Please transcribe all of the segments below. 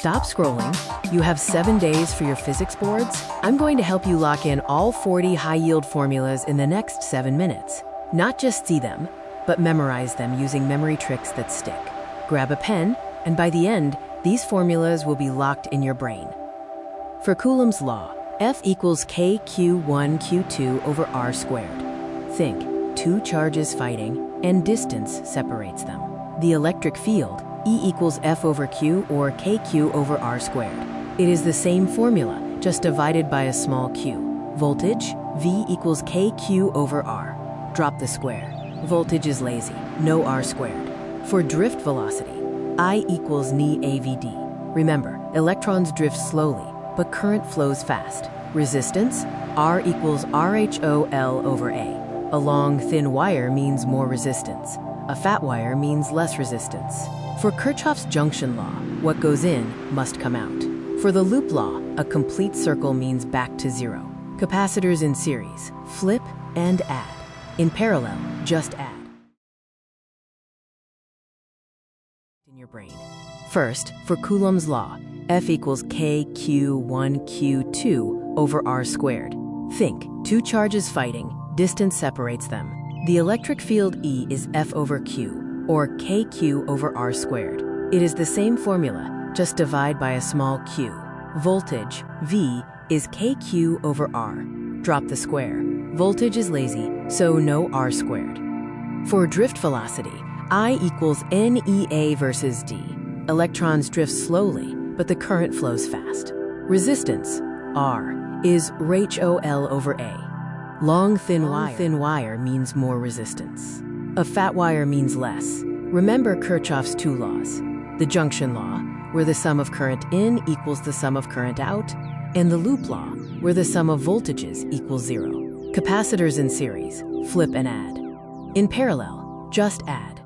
Stop scrolling. You have 7 days for your physics boards. I'm going to help you lock in all 40 high-yield formulas in the next 7 minutes. Not just see them, but memorize them using memory tricks that stick. Grab a pen, and by the end, these formulas will be locked in your brain. For Coulomb's law, F equals kq1q2 over r squared. Think, two charges fighting, and distance separates them. The electric field, E equals F over Q or KQ over R squared. It is the same formula, just divided by a small q. Voltage, V equals KQ over R. Drop the square. Voltage is lazy, no R squared. For drift velocity, I equals Ni AVD. Remember, electrons drift slowly, but current flows fast. Resistance, R equals RHOL over A. A long, thin wire means more resistance. A fat wire means less resistance. For Kirchhoff's junction law, what goes in must come out. For the loop law, a complete circle means back to zero. Capacitors in series, flip and add. In parallel, just add. In your brain. First, for Coulomb's law, F equals kq1q2 over r squared. Think, two charges fighting, distance separates them. The electric field E is F over Q, or KQ over R squared. It is the same formula, just divide by a small q. Voltage, V, is KQ over R. Drop the square. Voltage is lazy, so no R squared. For drift velocity, I equals NEA versus D. Electrons drift slowly, but the current flows fast. Resistance, R, is RHOL over A. Long, thin wire means more resistance. A fat wire means less. Remember Kirchhoff's two laws. The junction law, where the sum of current in equals the sum of current out, and the loop law, where the sum of voltages equals zero. Capacitors in series, flip and add. In parallel, just add.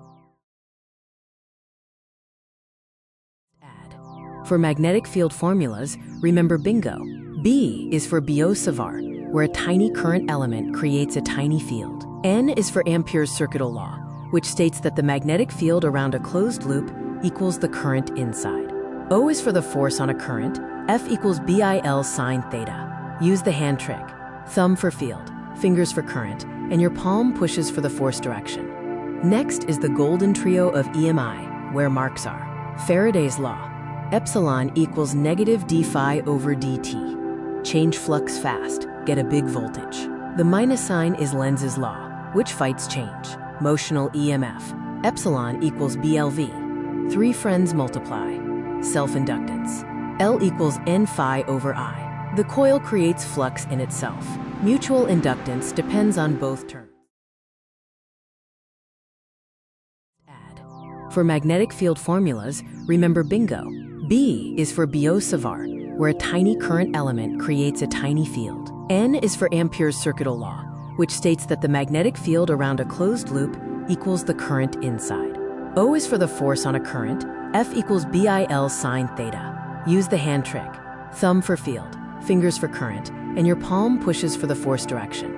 For magnetic field formulas, remember bingo. B is for Biot-Savart, where a tiny current element creates a tiny field. N is for Ampere's circuital law, which states that the magnetic field around a closed loop equals the current inside. O is for the force on a current. F equals BIL sine theta. Use the hand trick. Thumb for field, fingers for current, and your palm pushes for the force direction. Next is the golden trio of EMI, where marks are. Faraday's law. Epsilon equals negative d phi over dt. Change flux fast, get a big voltage. The minus sign is Lenz's law, which fights change. Motional EMF. Epsilon equals BLV. Three friends multiply. Self-inductance. L equals N phi over I. The coil creates flux in itself. Mutual inductance depends on both terms. For magnetic field formulas, remember bingo. B is for Biot-Savart, where a tiny current element creates a tiny field. N is for Ampere's circuital law, which states that the magnetic field around a closed loop equals the current inside. O is for the force on a current. F equals BIL sine theta. Use the hand trick. Thumb for field, fingers for current, and your palm pushes for the force direction.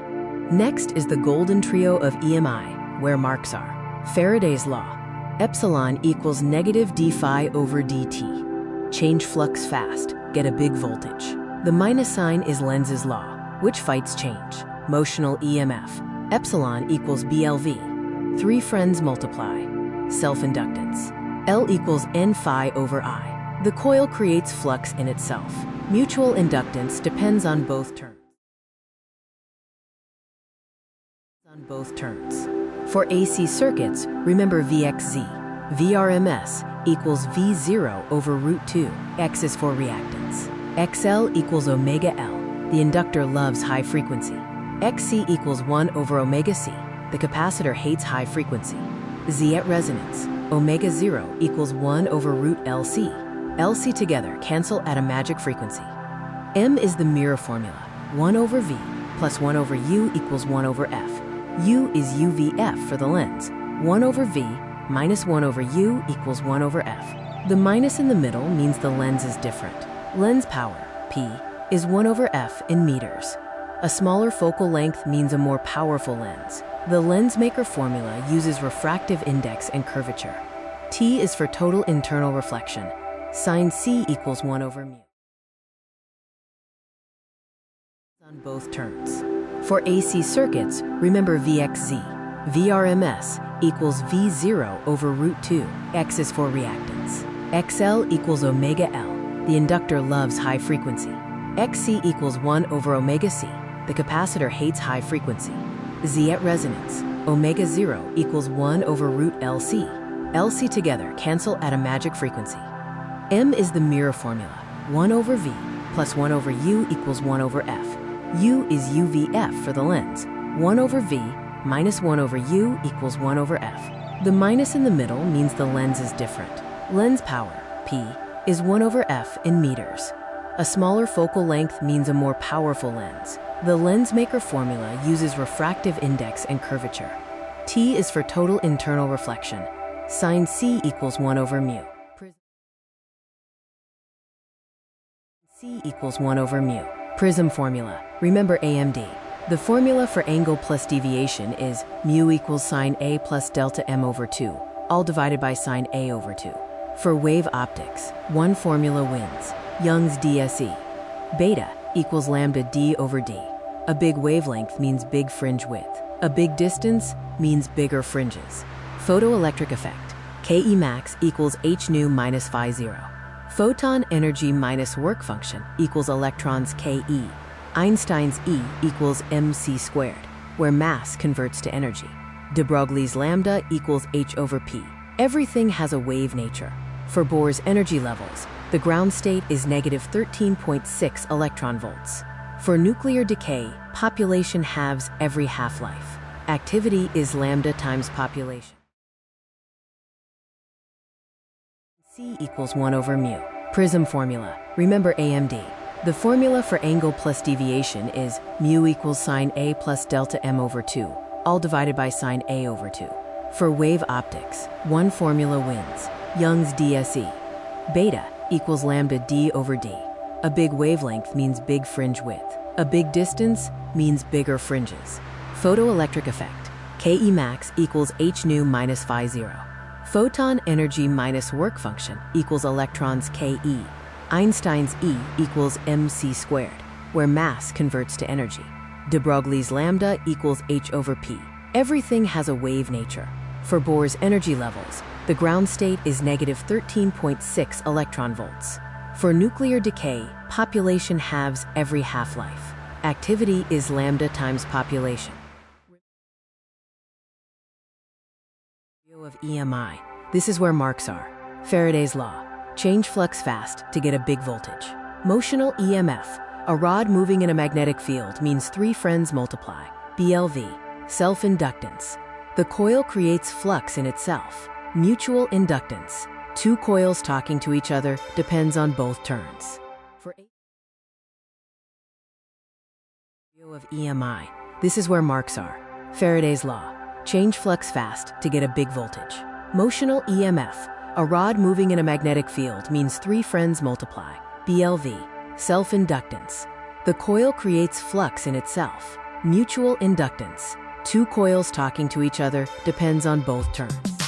Next is the golden trio of EMI, where marks are. Faraday's law. Epsilon equals negative d phi over dt. Change flux fast, get a big voltage. The minus sign is Lenz's law, which fights change. Motional EMF. Epsilon equals BLV. Three friends multiply. Self-inductance. L equals N phi over I. The coil creates flux in itself. Mutual inductance depends on both terms. For AC circuits, remember VXZ. VRMS equals V0 over root 2. X is for reactance. XL equals omega L. The inductor loves high frequency. XC equals 1 over omega C. The capacitor hates high frequency. Z at resonance. Omega 0 equals 1 over root LC. LC together cancel at a magic frequency. M is the mirror formula. 1 over V plus 1 over U equals 1 over F. U is UVF for the lens. 1 over V minus 1 over U equals 1 over F. The minus in the middle means the lens is different. Lens power, P, is 1 over F in meters. A smaller focal length means a more powerful lens. The lens maker formula uses refractive index and curvature. T is for total internal reflection. Sine C equals 1 over mu. On both terms. For AC circuits, remember VXZ. VRMS equals V0 over root 2. X is for reactance. XL equals omega L. The inductor loves high frequency. XC equals 1 over omega C. The capacitor hates high frequency. Z at resonance. Omega 0 equals 1 over root LC. LC together cancel at a magic frequency. M is the mirror formula. 1 over V plus 1 over U equals 1 over F. U is UVF for the lens. 1 over V minus 1 over U equals 1 over F. The minus in the middle means the lens is different. Lens power, P, is 1 over F in meters. A smaller focal length means a more powerful lens. The lens maker formula uses refractive index and curvature. T is for total internal reflection. Sine C equals 1 over mu. C equals 1 over mu. Prism formula. Remember AMD. The formula for angle plus deviation is mu equals sine A plus delta M over 2, all divided by sine A over 2. For wave optics, one formula wins, Young's DSE. Beta equals lambda D over D. A big wavelength means big fringe width. A big distance means bigger fringes. Photoelectric effect. KE max equals h nu minus phi 0. Photon energy minus work function equals electrons KE. Einstein's E equals mc squared, where mass converts to energy. De Broglie's lambda equals h over p. Everything has a wave nature. For Bohr's energy levels, the ground state is negative 13.6 electron volts. For nuclear decay, population halves every half-life. Activity is lambda times population. C equals 1 over mu. Prism formula. Remember AMD. The formula for angle plus deviation is mu equals sine A plus delta M over 2, all divided by sine A over 2. For wave optics, one formula wins, Young's DSE. Beta equals lambda D over D. A big wavelength means big fringe width. A big distance means bigger fringes. Photoelectric effect. KE max equals h nu minus phi 0. Photon energy minus work function equals electrons KE. Einstein's E equals mc squared, where mass converts to energy. De Broglie's lambda equals h over p. Everything has a wave nature. For Bohr's energy levels, the ground state is negative 13.6 electron volts. For nuclear decay, population halves every half-life. Activity is lambda times population. Of EMI. This is where marks are. Faraday's law. Change flux fast to get a big voltage. Motional EMF. A rod moving in a magnetic field means three friends multiply. BLV. Self-inductance. The coil creates flux in itself. Mutual inductance. Two coils talking to each other depends on both turns. For of EMI. This is where marks are. Faraday's law. Change flux fast to get a big voltage. Motional EMF. A rod moving in a magnetic field means three friends multiply. BLV. Self-inductance. The coil creates flux in itself. Mutual inductance. Two coils talking to each other depends on both turns.